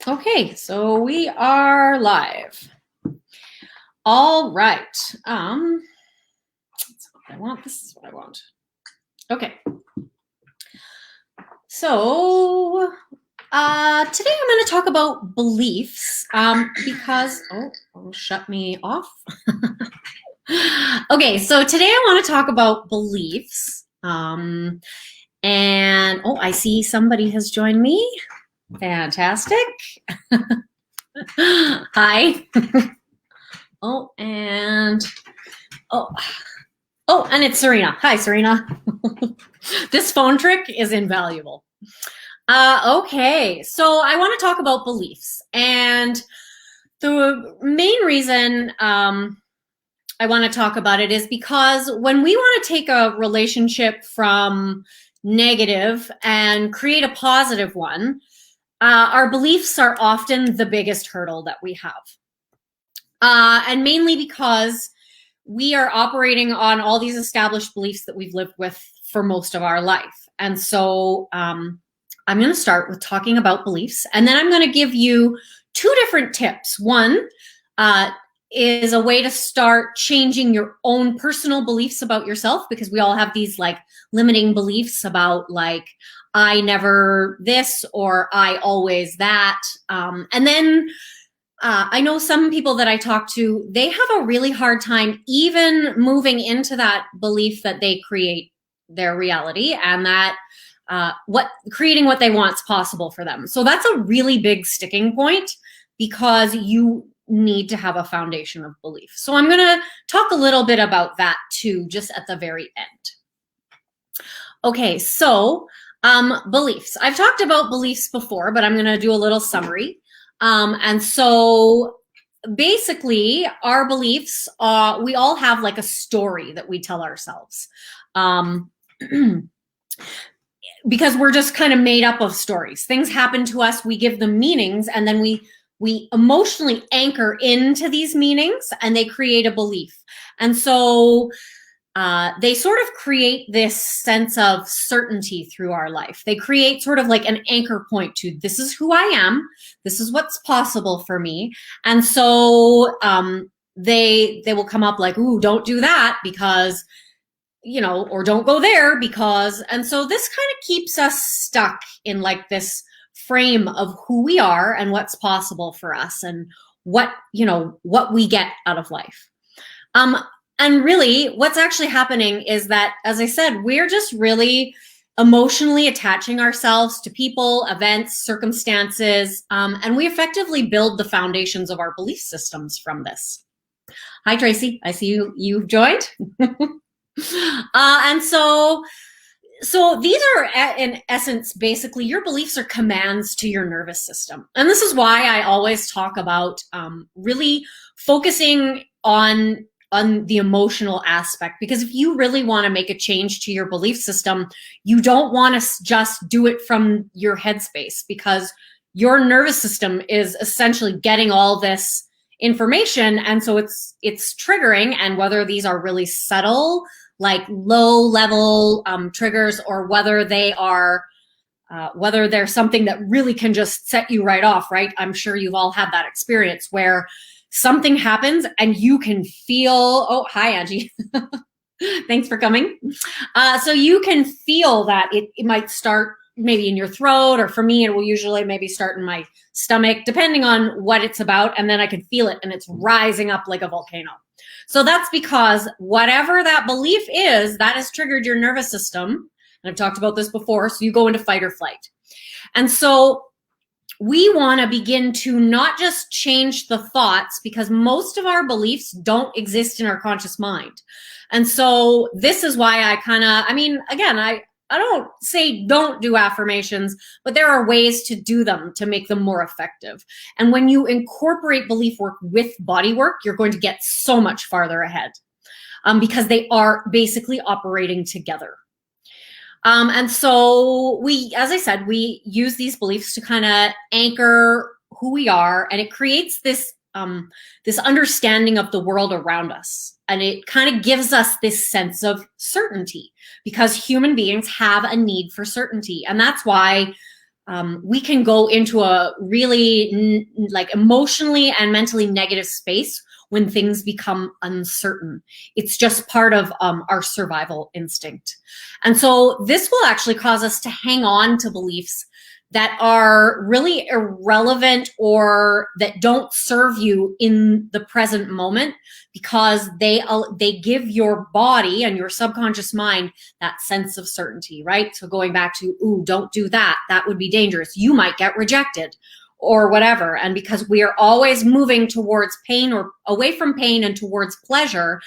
Okay, so we are live. All right. That's what I want. This is what I want. Okay. So today I'm going to talk about beliefs because shut me off. Okay, so today I want to talk about beliefs. And I see somebody has joined me. Fantastic. Hi. And it's Serena. Hi, Serena. This phone trick is invaluable. Okay, so I want to talk about beliefs. And the main reason I want to talk about it is because when we want to take a relationship from negative and create a positive one, our beliefs are often the biggest hurdle that we have. And mainly because we are operating on all these established beliefs that we've lived with for most of our life. And so I'm going to start with talking about beliefs, and then I'm going to give you two different tips. One is a way to start changing your own personal beliefs about yourself, because we all have these like limiting beliefs about like, I never this or I always that. And then I know some people that I talk to, they have a really hard time even moving into that belief that they create their reality, and that creating what they want is possible for them. So that's a really big sticking point, because you need to have a foundation of belief. So I'm going to talk a little bit about that too, just at the very end. Okay, so beliefs. I've talked about beliefs before, but I'm going to do a little summary. And so basically our beliefs, we all have like a story that we tell ourselves. Because we're just kind of made up of stories. Things happen to us, we give them meanings, and then we emotionally anchor into these meanings, and they create a belief. And so they sort of create this sense of certainty through our life. They create sort of like an anchor point to, this is who I am, this is what's possible for me. And so they will come up like, ooh, don't do that because, or don't go there because, and so this kind of keeps us stuck in like this frame of who we are and what's possible for us and what we get out of life. And really what's actually happening is that, as I said, we're just really emotionally attaching ourselves to people, events, circumstances, and we effectively build the foundations of our belief systems from this. Hi, Tracy. I see you've joined. And so these are, in essence, basically your beliefs are commands to your nervous system. And this is why I always talk about really focusing on the emotional aspect, because if you really want to make a change to your belief system, you don't want to just do it from your headspace, because your nervous system is essentially getting all this information, and so it's triggering. And whether these are really subtle, like low level triggers, or whether they are whether they're something that really can just set you right off, right? I'm sure you've all had that experience where something happens and you can feel, oh, hi, Angie. Thanks for coming. So you can feel that it might start maybe in your throat, or for me, it will usually maybe start in my stomach, depending on what it's about. And then I can feel it and it's rising up like a volcano. So that's because whatever that belief is, that has triggered your nervous system. And I've talked about this before. So you go into fight or flight. And so we want to begin to not just change the thoughts, because most of our beliefs don't exist in our conscious mind. And so this is why I don't say don't do affirmations, but there are ways to do them to make them more effective. And when you incorporate belief work with body work, you're going to get so much farther ahead, because they are basically operating together. And so as I said, we use these beliefs to kind of anchor who we are, and it creates this understanding of the world around us. And it kind of gives us this sense of certainty, because human beings have a need for certainty. And that's why we can go into a really like emotionally and mentally negative space when things become uncertain. It's just part of our survival instinct. And so this will actually cause us to hang on to beliefs that are really irrelevant or that don't serve you in the present moment, because they give your body and your subconscious mind that sense of certainty, right? So going back to, ooh, don't do that. That would be dangerous. You might get rejected or whatever. And because we are always moving towards pain or away from pain and towards pleasure,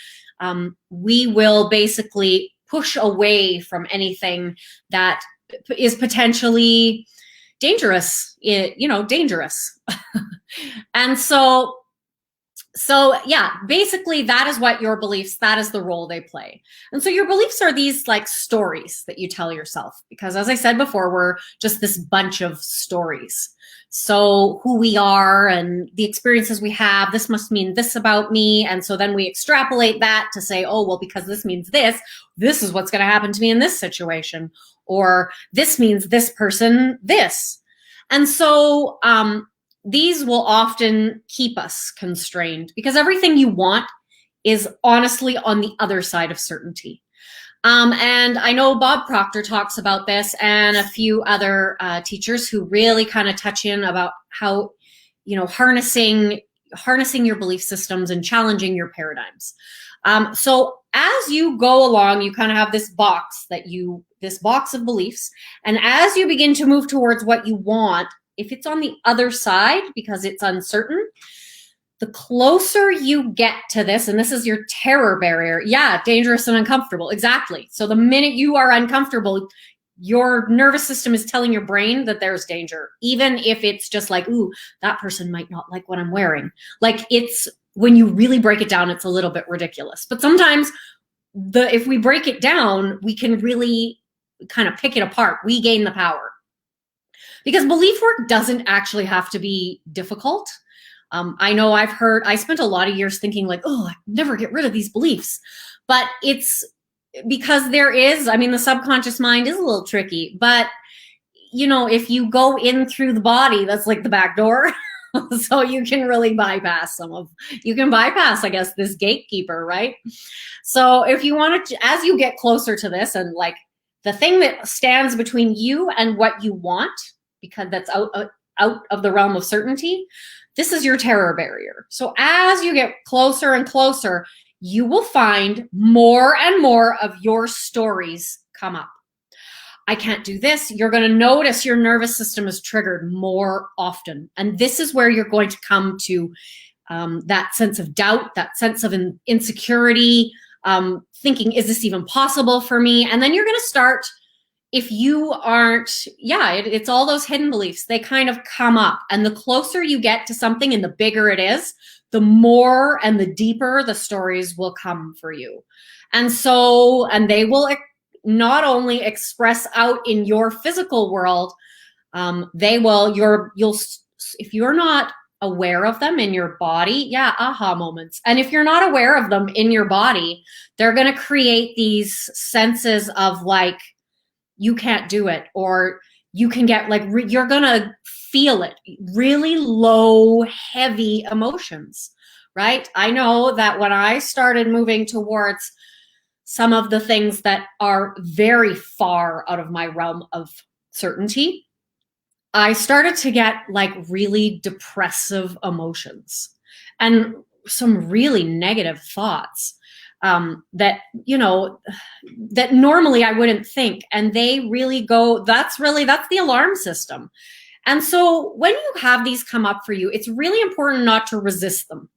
we will basically push away from anything that is potentially dangerous, dangerous. And so yeah, basically that is what your beliefs, that is the role they play. And so your beliefs are these like stories that you tell yourself, because as I said before, we're just this bunch of stories. So who we are and the experiences we have, this must mean this about me. And so then we extrapolate that to say, oh, well, because this means this is what's going to happen to me in this situation. Or this means this person, this. And so these will often keep us constrained, because everything you want is honestly on the other side of certainty. And I know Bob Proctor talks about this, and a few other teachers who really kind of touch in about how, harnessing your belief systems and challenging your paradigms. So as you go along, you kind of have this box of beliefs. And as you begin to move towards what you want, if it's on the other side because it's uncertain, the closer you get to this, and this is your terror barrier. Yeah, dangerous and uncomfortable. Exactly. So the minute you are uncomfortable, your nervous system is telling your brain that there's danger, even if it's just like, ooh, that person might not like what I'm wearing. Like, it's, when you really break it down, it's a little bit ridiculous. But sometimes if we break it down, we can really kind of pick it apart. We gain the power. Because belief work doesn't actually have to be difficult. I know I spent a lot of years thinking like, oh, I never get rid of these beliefs. But it's because the subconscious mind is a little tricky. But, if you go in through the body, that's like the back door. So you can really bypass I guess, this gatekeeper, right? So if you want to, as you get closer to this, and like the thing that stands between you and what you want, because that's out of the realm of certainty, this is your terror barrier. So as you get closer and closer, you will find more and more of your stories come up. I can't do this. You're going to notice your nervous system is triggered more often. And this is where you're going to come to that sense of doubt, that sense of insecurity, thinking, is this even possible for me? And then you're going to start, if you aren't, it's all those hidden beliefs. They kind of come up. And the closer you get to something and the bigger it is, the more and the deeper the stories will come for you. And they will not only express out in your physical world, if you're not aware of them in your body, aha moments. And if you're not aware of them in your body, they're going to create these senses of like, you can't do it, or you can get like, you're going to feel it, really low, heavy emotions, right? I know that when I started moving towards some of the things that are very far out of my realm of certainty, I started to get like really depressive emotions and some really negative thoughts that normally I wouldn't think. And they really go, that's the alarm system. And so when you have these come up for you, it's really important not to resist them.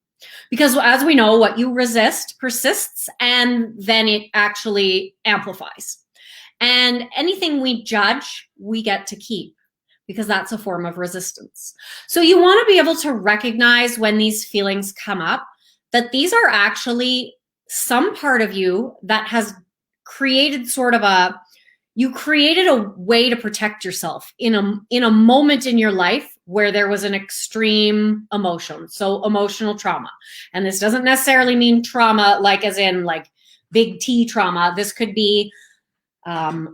Because as we know, what you resist persists, and then it actually amplifies. And anything we judge, we get to keep, because that's a form of resistance. So you want to be able to recognize when these feelings come up, that these are actually some part of you that has created you created a way to protect yourself in a moment in your life where there was an extreme emotion. So emotional trauma. And this doesn't necessarily mean trauma like as in like big T trauma. This could be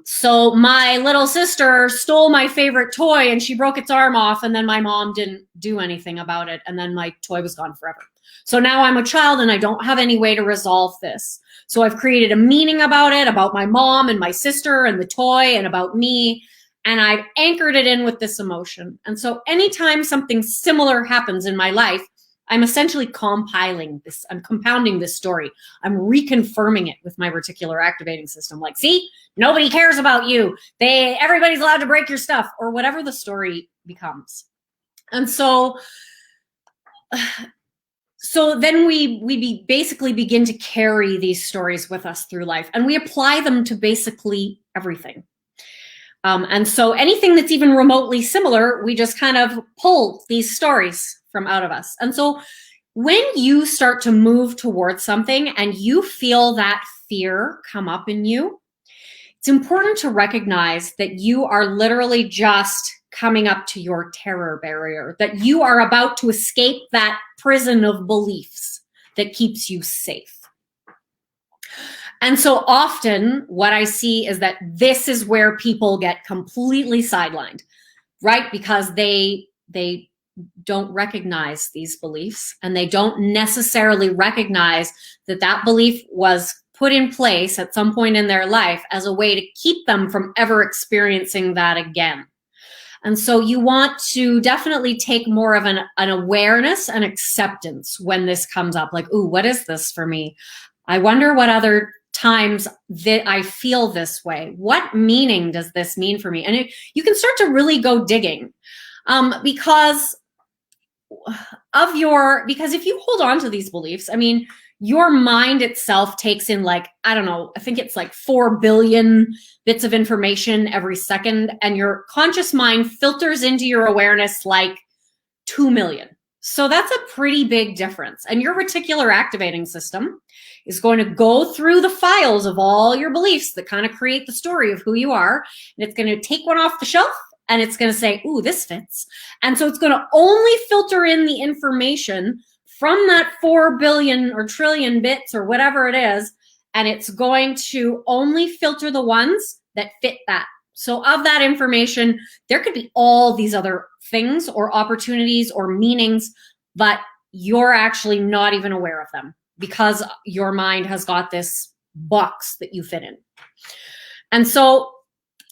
So my little sister stole my favorite toy and she broke its arm off, and then my mom didn't do anything about it, and then my toy was gone forever. So now I'm a child and I don't have any way to resolve this. So I've created a meaning about it, about my mom and my sister and the toy and about me, and I've anchored it in with this emotion. And so anytime something similar happens in my life, I'm essentially compiling this, I'm compounding this story. I'm reconfirming it with my reticular activating system. Like, see, nobody cares about you. Everybody's allowed to break your stuff, or whatever the story becomes. And so then we basically begin to carry these stories with us through life, and we apply them to basically everything. And so anything that's even remotely similar, we just kind of pull these stories from out of us. And so when you start to move towards something and you feel that fear come up in you, it's important to recognize that you are literally just coming up to your terror barrier, that you are about to escape that prison of beliefs that keeps you safe. And so often what I see is that this is where people get completely sidelined, right? Because they don't recognize these beliefs, and they don't necessarily recognize that that belief was put in place at some point in their life as a way to keep them from ever experiencing that again. And so you want to definitely take more of an awareness and acceptance when this comes up. Like, ooh, what is this for me? I wonder what other times that I feel this way. What meaning does this mean for me? And you can start to really go digging, because if you hold on to these beliefs, I mean, your mind itself takes in, like, I don't know, I think it's like 4 billion bits of information every second, and your conscious mind filters into your awareness like 2 million. So that's a pretty big difference. And your reticular activating system is going to go through the files of all your beliefs that kind of create the story of who you are, and it's going to take one off the shelf, and it's going to say, ooh, this fits. And so it's going to only filter in the information from that 4 billion or trillion bits or whatever it is, and it's going to only filter the ones that fit that. So of that information, there could be all these other things or opportunities or meanings, but you're actually not even aware of them because your mind has got this box that you fit in. And so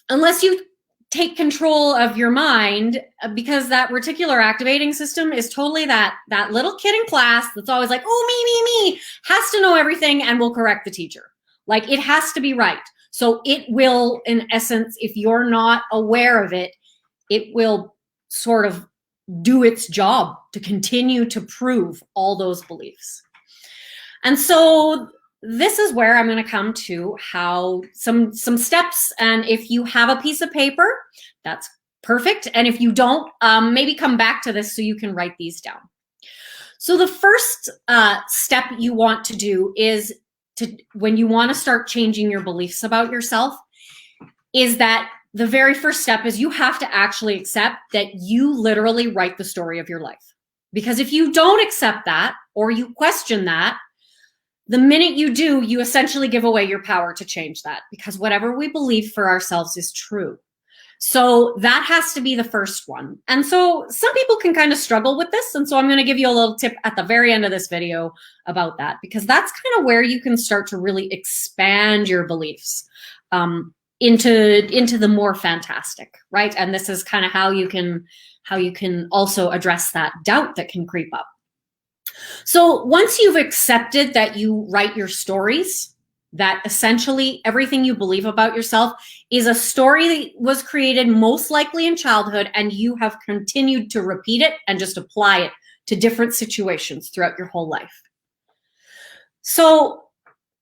unless you take control of your mind, because that reticular activating system is totally that little kid in class that's always like, oh, me, has to know everything and will correct the teacher. Like, it has to be right. So it will, in essence, if you're not aware of it, it will sort of do its job to continue to prove all those beliefs. And so this is where I'm going to come to how some steps. And if you have a piece of paper, that's perfect. And if you don't, maybe come back to this so you can write these down. So the first step you want to do is when you want to start changing your beliefs about yourself, is that the very first step is you have to actually accept that you literally write the story of your life. Because if you don't accept that, or you question that, the minute you do, you essentially give away your power to change that, because whatever we believe for ourselves is true. So that has to be the first one. And so some people can kind of struggle with this. And so I'm going to give you a little tip at the very end of this video about that, because that's kind of where you can start to really expand your beliefs into the more fantastic, right? And this is kind of how you can also address that doubt that can creep up. So once you've accepted that you write your stories, that essentially everything you believe about yourself is a story that was created most likely in childhood, and you have continued to repeat it and just apply it to different situations throughout your whole life. So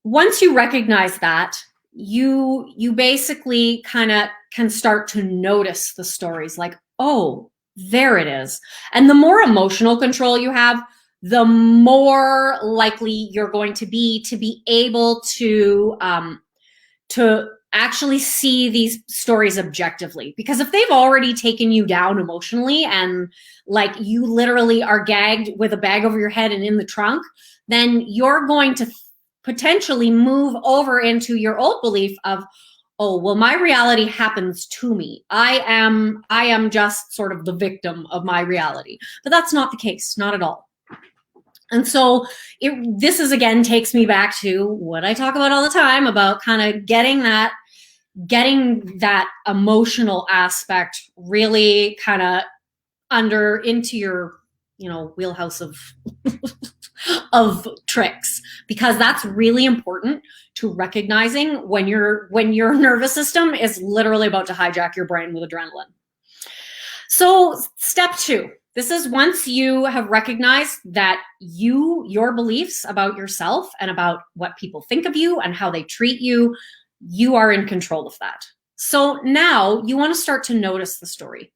once you recognize that, you basically kind of can start to notice the stories, like, oh, there it is. And the more emotional control you have, the more likely you're going to be able to actually see these stories objectively. Because if they've already taken you down emotionally and like you literally are gagged with a bag over your head and in the trunk, then you're going to potentially move over into your old belief of, oh, well, my reality happens to me. I am just sort of the victim of my reality. But that's not the case, not at all. And so this is, again, takes me back to what I talk about all the time about kind of getting that emotional aspect really kind of into your, wheelhouse of of tricks, because that's really important to recognizing when your nervous system is literally about to hijack your brain with adrenaline. So step 2, this is once you have recognized that your beliefs about yourself and about what people think of you and how they treat you, you are in control of that. So now you want to start to notice the story.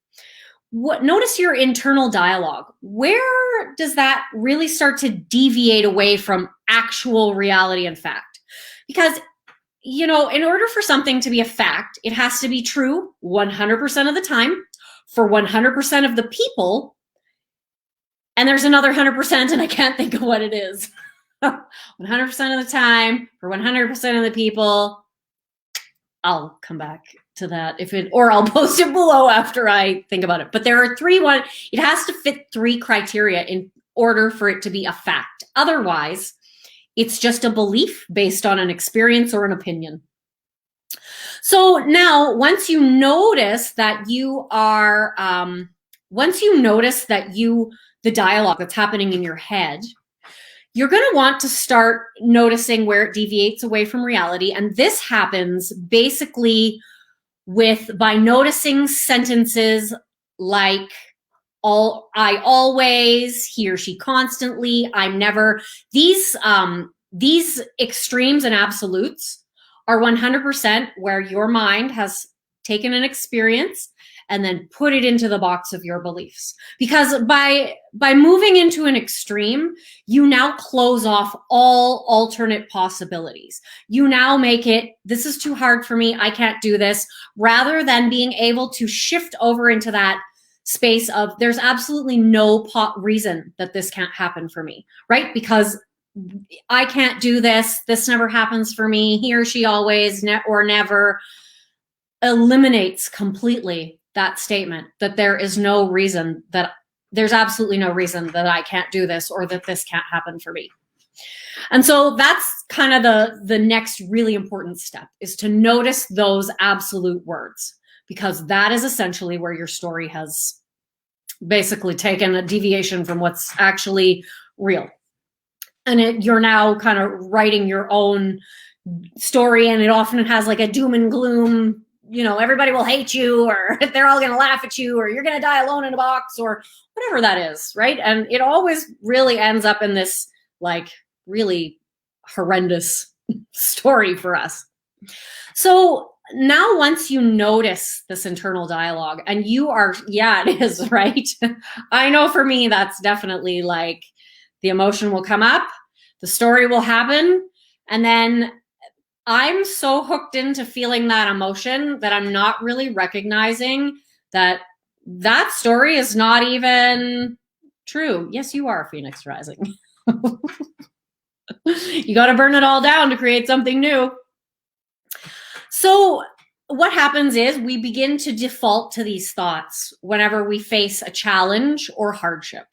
Notice your internal dialogue. Where does that really start to deviate away from actual reality and fact? Because, in order for something to be a fact, it has to be true 100% of the time for 100% of the people. And there's another 100%, and I can't think of what it is. 100% of the time for 100% of the people. I'll come back to that or I'll post it below after I think about it. But there are it has to fit 3 criteria in order for it to be a fact. Otherwise, it's just a belief based on an experience or an opinion. So now, once you notice that the dialogue that's happening in your head, you're going to want to start noticing where it deviates away from reality. And this happens basically by noticing sentences like I always, he or she constantly, I'm never. These extremes and absolutes are 100% where your mind has taken an experience and then put it into the box of your beliefs. Because by moving into an extreme, you now close off all alternate possibilities. You now make it, this is too hard for me, I can't do this, rather than being able to shift over into that space of there's absolutely no reason that this can't happen for me, right? Because I can't do this never happens for me, he or she always or never eliminates completely that statement that there's absolutely no reason that I can't do this or that this can't happen for me. And so that's kind of the next really important step, is to notice those absolute words, because that is essentially where your story has basically taken a deviation from what's actually real. And you're now kind of writing your own story, and it often has like a doom and gloom, everybody will hate you, or they're all going to laugh at you, or you're going to die alone in a box, or whatever that is, right? And it always really ends up in this like really horrendous story for us. So now once you notice this internal dialogue and it is, right? I know for me, that's definitely like the emotion will come up, the story will happen, and then I'm so hooked into feeling that emotion that I'm not really recognizing that story is not even true. Yes, you are, Phoenix Rising. You got to burn it all down to create something new. So what happens is we begin to default to these thoughts whenever we face a challenge or hardship.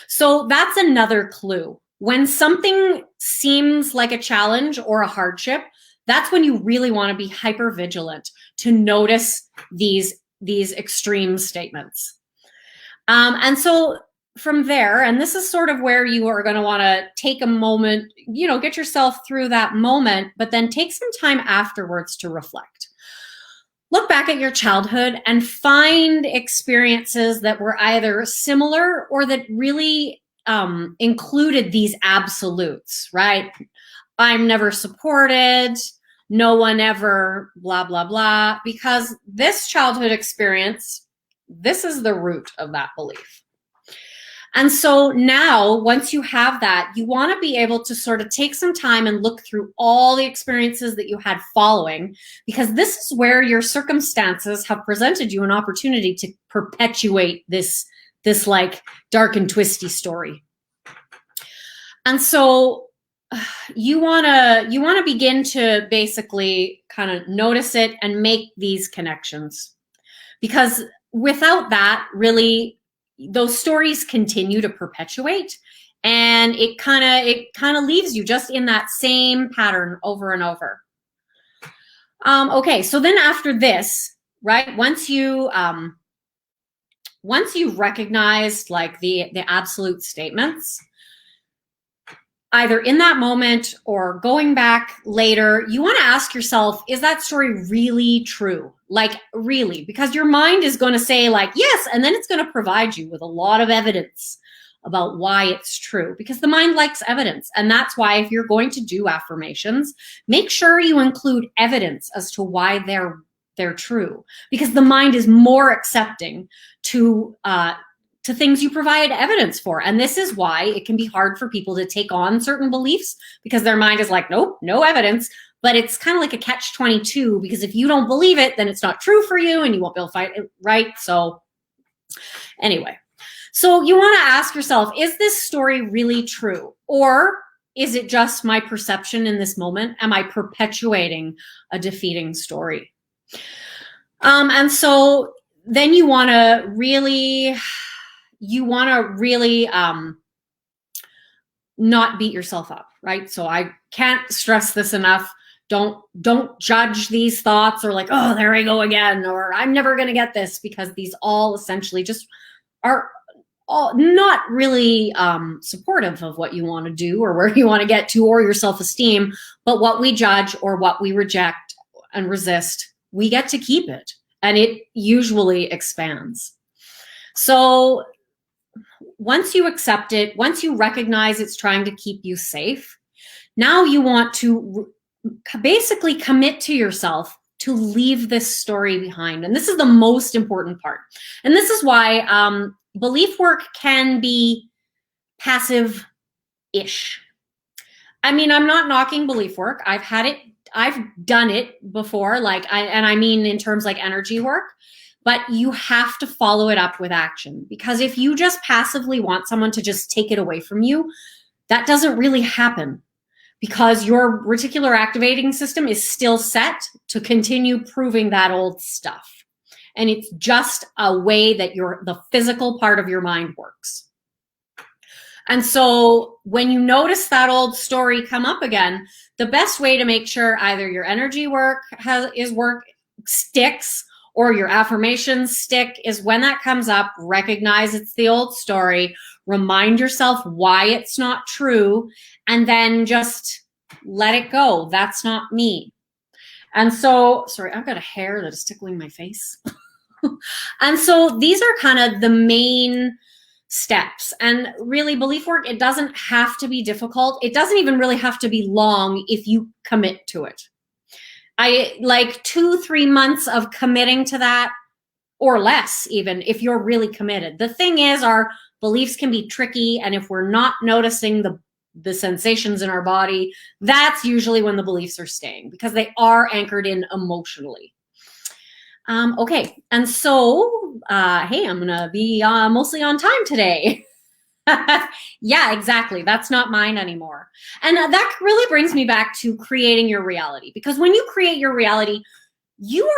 So that's another clue. When something seems like a challenge or a hardship, that's when you really want to be hyper vigilant to notice these extreme statements. And so from there, and this is sort of where you are going to want to take a moment, get yourself through that moment, but then take some time afterwards to reflect. Look back at your childhood and find experiences that were either similar or that really included these absolutes, right? I'm never supported, no one ever, blah, blah, blah, because this childhood experience, this is the root of that belief. And so now, once you have that, you want to be able to sort of take some time and look through all the experiences that you had following, because this is where your circumstances have presented you an opportunity to perpetuate this like dark and twisty story. And so you want to begin to basically kind of notice it and make these connections, because without that, really, those stories continue to perpetuate, and it kind of leaves you just in that same pattern over and over. Okay, so then after this, right, once you've recognized like the absolute statements, either in that moment or going back later, you want to ask yourself, is that story really true? Like, really? Because your mind is going to say like, yes, and then it's going to provide you with a lot of evidence about why it's true, because the mind likes evidence. And that's why if you're going to do affirmations, make sure you include evidence as to why they're true, because the mind is more accepting to things you provide evidence for. And this is why it can be hard for people to take on certain beliefs, because their mind is like, nope, no evidence. But it's kind of like a catch-22, because if you don't believe it, then it's not true for you and you won't be able to fight it, right? So anyway, so you want to ask yourself, is this story really true? Or is it just my perception in this moment? Am I perpetuating a defeating story? And so then you want to really not beat yourself up, right? So I can't stress this enough. Don't judge these thoughts or like, oh, there I go again, or I'm never going to get this, because these all essentially just are all not really supportive of what you want to do or where you want to get to or your self-esteem. But what we judge or what we reject and resist, we get to keep it, and it usually expands. So once you accept it, once you recognize it's trying to keep you safe, now you want to basically commit to yourself to leave this story behind. And this is the most important part. And this is why belief work can be passive-ish. I mean, I'm not knocking belief work. I've done it before, and I mean in terms like energy work. But you have to follow it up with action, because if you just passively want someone to just take it away from you, that doesn't really happen, because your reticular activating system is still set to continue proving that old stuff. And it's just a way that the physical part of your mind works. And so when you notice that old story come up again, the best way to make sure either your energy work sticks, or your affirmations stick, is when that comes up, recognize it's the old story, remind yourself why it's not true, and then just let it go. That's not me. And so, sorry, I've got a hair that is tickling my face. And so these are kind of the main steps. And really, belief work, it doesn't have to be difficult. It doesn't even really have to be long if you commit to it. I like 2-3 months of committing to that, or less even, if you're really committed. The thing is, our beliefs can be tricky, and if we're not noticing the sensations in our body, that's usually when the beliefs are staying, because they are anchored in emotionally. Okay, and so, hey, I'm gonna be mostly on time today. Yeah, exactly. That's not mine anymore. And that really brings me back to creating your reality, because when you create your reality, you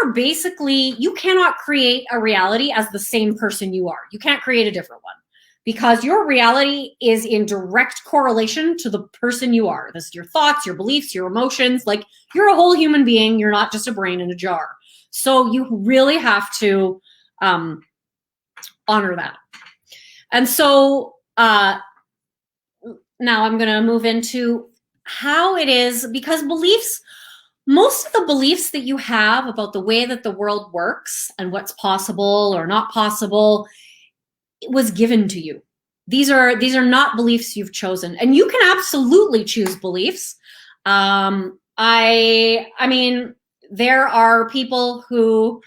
cannot create a reality as the same person you are. You can't create a different one, because your reality is in direct correlation to the person you are. This is your thoughts, your beliefs, your emotions. Like, you're a whole human being. You're not just a brain in a jar. So you really have to honor that. And so now I'm going to move into how it is, because most of the beliefs that you have about the way that the world works and what's possible or not possible, it was given to you. These are not beliefs you've chosen, and you can absolutely choose beliefs. I mean, there are people who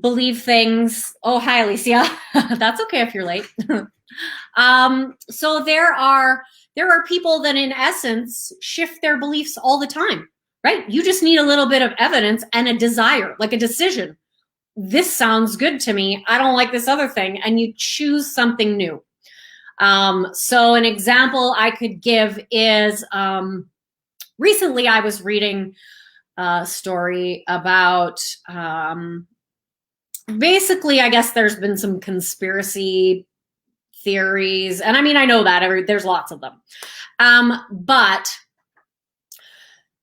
believe things. Oh, hi, Alicia. That's okay if you're late. So there are people that in essence shift their beliefs all the time, right? You just need a little bit of evidence and a desire, like a decision. This sounds good to me. I don't like this other thing. And you choose something new. So an example I could give is recently I was reading a story about basically, I guess there's been some conspiracy theories. And I mean, I know that there's lots of them. But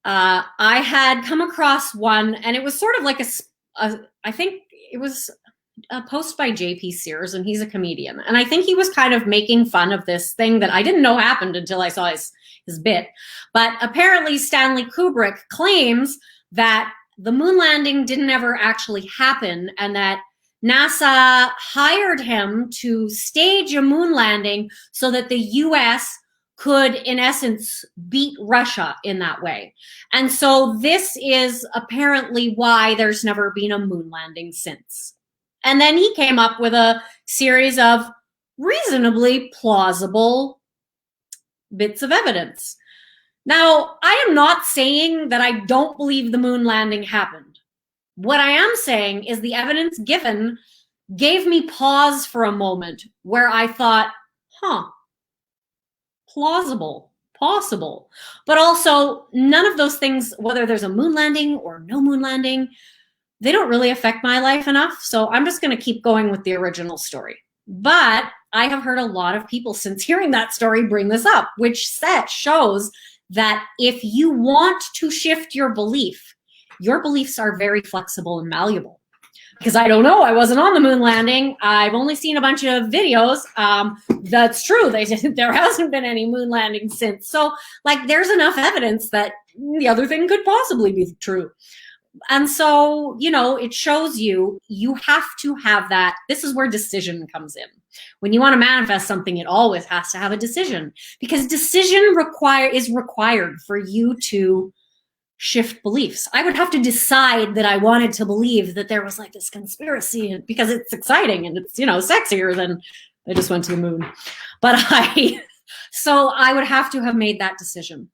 I had come across one, and it was sort of like I think it was a post by JP Sears, and he's a comedian. And I think he was kind of making fun of this thing that I didn't know happened until I saw his bit. But apparently Stanley Kubrick claims that the moon landing didn't ever actually happen, and that NASA hired him to stage a moon landing so that the US could, in essence, beat Russia in that way. And so this is apparently why there's never been a moon landing since. And then he came up with a series of reasonably plausible bits of evidence. Now, I am not saying that I don't believe the moon landing happened. What I am saying is the evidence given gave me pause for a moment where I thought, plausible, possible. But also, none of those things, whether there's a moon landing or no moon landing, they don't really affect my life enough. So I'm just going to keep going with the original story. But I have heard a lot of people since hearing that story bring this up, which shows that if you want to shift your beliefs are very flexible and malleable. Because I don't know, I wasn't on the moon landing. I've only seen a bunch of videos. That's true. There hasn't been any moon landing since. So, like, there's enough evidence that the other thing could possibly be true. And so, you know, it shows you have to have that. This is where decision comes in. When you want to manifest something, it always has to have a decision, because decision is required for you to shift beliefs. I would have to decide that I wanted to believe that there was like this conspiracy, because it's exciting and it's, you know, sexier than I just went to the moon. But so I would have to have made that decision.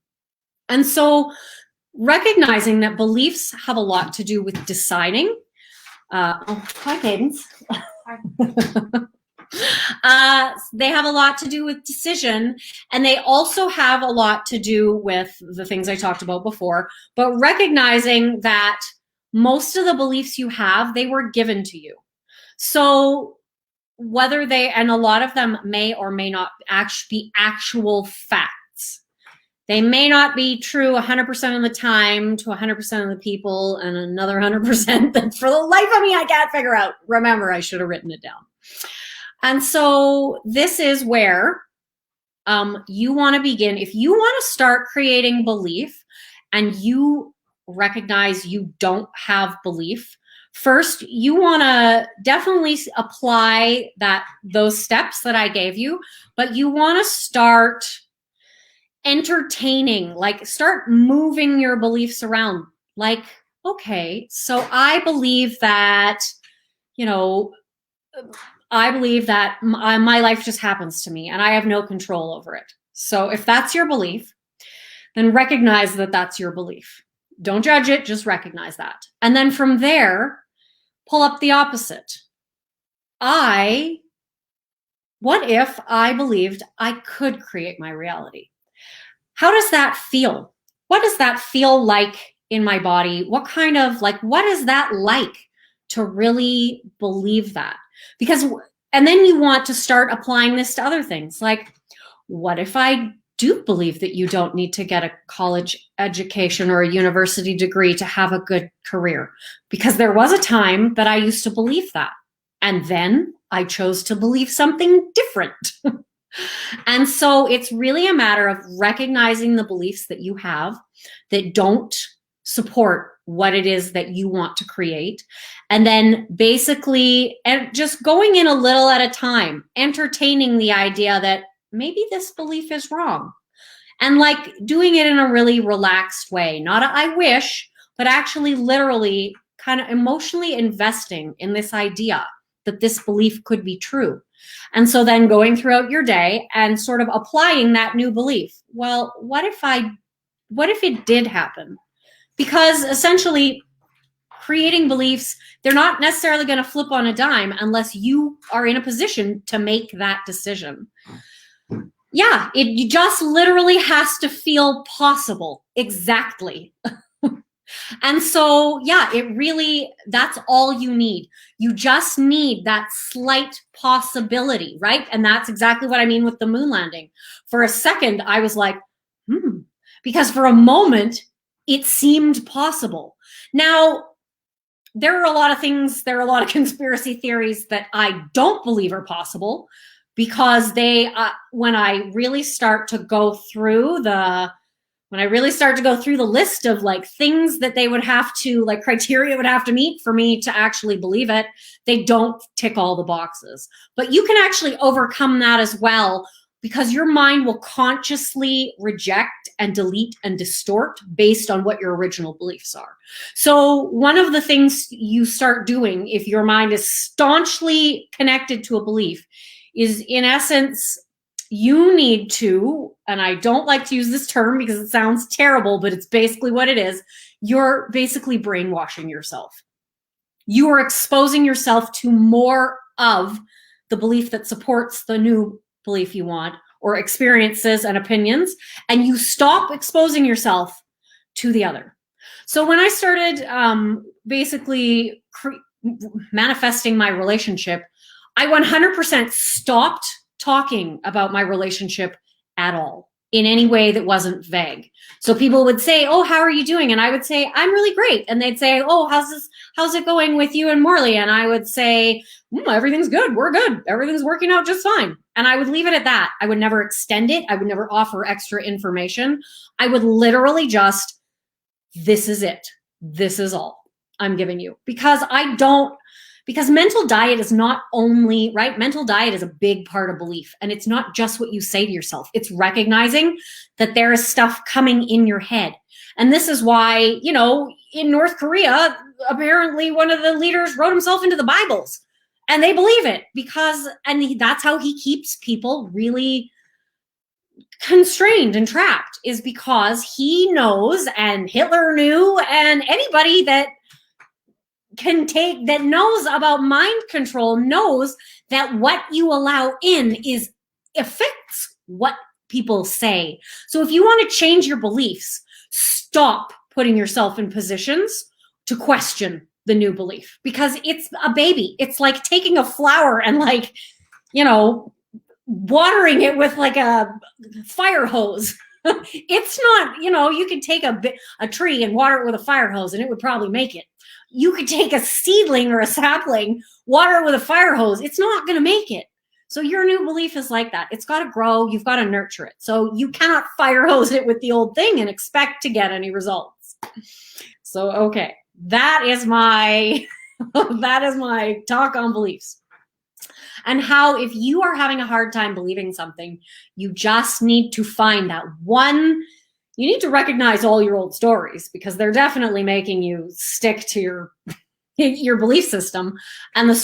And so recognizing that beliefs have a lot to do with deciding. Hi, Cadence. They have a lot to do with decision, and they also have a lot to do with the things I talked about before, but recognizing that most of the beliefs you have, they were given to you. So whether and a lot of them may or may not be actual facts. They may not be true 100% of the time to 100% of the people, and another 100% that for the life of me I can't figure out. Remember, I should have written it down. And so this is where you want to begin. If you want to start creating belief and you recognize you don't have belief, first, you want to definitely apply those steps that I gave you, but you want to start entertaining, like start moving your beliefs around. Like, okay, so I believe that, you know, I believe that my life just happens to me and I have no control over it. So if that's your belief, then recognize that that's your belief. Don't judge it, just recognize that. And then from there, pull up the opposite. What if I believed I could create my reality? How does that feel? What does that feel like in my body? What is that like to really believe that? And then you want to start applying this to other things. Like, what if I do believe that you don't need to get a college education or a university degree to have a good career? Because there was a time that I used to believe that. And then I chose to believe something different. And so it's really a matter of recognizing the beliefs that you have that don't support what it is that you want to create. And then basically just going in a little at a time, entertaining the idea that maybe this belief is wrong. And like doing it in a really relaxed way, not a I wish, but actually literally kind of emotionally investing in this idea that this belief could be true. And so then going throughout your day and sort of applying that new belief. Well, what if it did happen? Because essentially creating beliefs, they're not necessarily going to flip on a dime unless you are in a position to make that decision. Yeah, it just literally has to feel possible. Exactly. And so, yeah, it really, that's all you need. You just need that slight possibility, right? And that's exactly what I mean with the moon landing. For a second, I was like, because for a moment, it seemed possible. Now, there are a lot of things, there are a lot of conspiracy theories that I don't believe are possible because they, when I really start to go through the list of like things that they would have to, like criteria would have to meet for me to actually believe it, they don't tick all the boxes. But you can actually overcome that as well because your mind will consciously reject and delete and distort based on what your original beliefs are. So one of the things you start doing if your mind is staunchly connected to a belief is, in essence, you need to, and I don't like to use this term because it sounds terrible, but it's basically what it is. You're basically brainwashing yourself. You are exposing yourself to more of the belief that supports the new belief you want, or experiences and opinions, and you stop exposing yourself to the other. So when I started basically manifesting my relationship, I 100% stopped talking about my relationship at all in any way that wasn't vague. So people would say, "Oh, how are you doing?" And I would say, "I'm really great." And they'd say, "Oh, how's it going with you and Morley?" And I would say, "Everything's good. We're good. Everything's working out just fine." And I would leave it at that. I would never extend it. I would never offer extra information. I would literally just, this is it. This is all I'm giving you. Because mental diet is not only, right? Mental diet is a big part of belief. And it's not just what you say to yourself. It's recognizing that there is stuff coming in your head. And this is why, in North Korea, apparently one of the leaders wrote himself into the Bibles. And they believe it that's how he keeps people really constrained and trapped, is because he knows, and Hitler knew, and anybody that knows about mind control knows that what you allow in affects what people say. So if you want to change your beliefs, stop putting yourself in positions to question the new belief, because it's a baby. It's like taking a flower and watering it with like a fire hose. It's not, you could take a tree and water it with a fire hose and it would probably make it. You could take a seedling or a sapling, water it with a fire hose. It's not going to make it. So your new belief is like that. It's got to grow. You've got to nurture it. So you cannot fire hose it with the old thing and expect to get any results. So, okay, that is my talk on beliefs. And how, if you are having a hard time believing something, you just need to find that one. You need to recognize all your old stories, because they're definitely making you stick to your belief system and the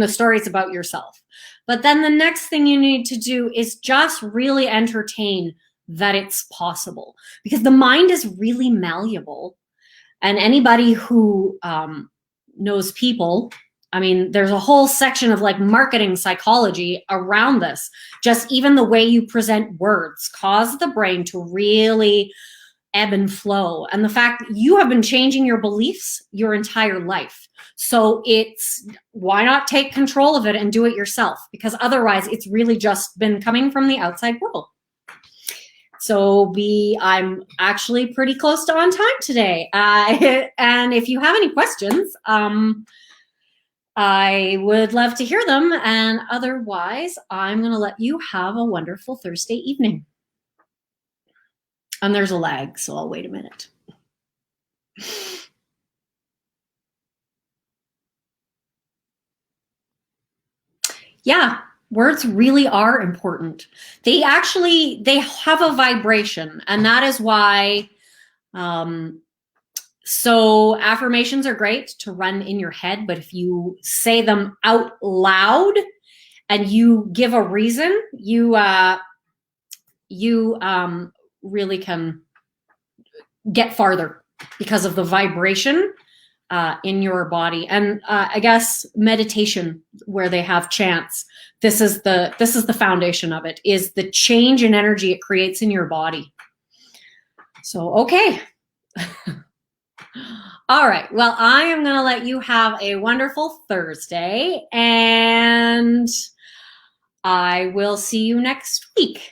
stories about yourself. But then the next thing you need to do is just really entertain that it's possible, because the mind is really malleable. And anybody who knows people, there's a whole section of like marketing psychology around this. Just even the way you present words cause the brain to really ebb and flow. And the fact that you have been changing your beliefs your entire life. So why not take control of it and do it yourself? Because otherwise it's really just been coming from the outside world. So I'm actually pretty close to on time today. And if you have any questions, I would love to hear them. And otherwise, I'm going to let you have a wonderful Thursday evening. And there's a lag, so I'll wait a minute. Yeah, words really are important. They have a vibration, and that is why, so affirmations are great to run in your head, but if you say them out loud and you give a reason, you really can get farther because of the vibration in your body. And I guess meditation, where they have chants, this is the foundation of it, is the change in energy it creates in your body. So, okay. All right. Well, I am going to let you have a wonderful Thursday, and I will see you next week.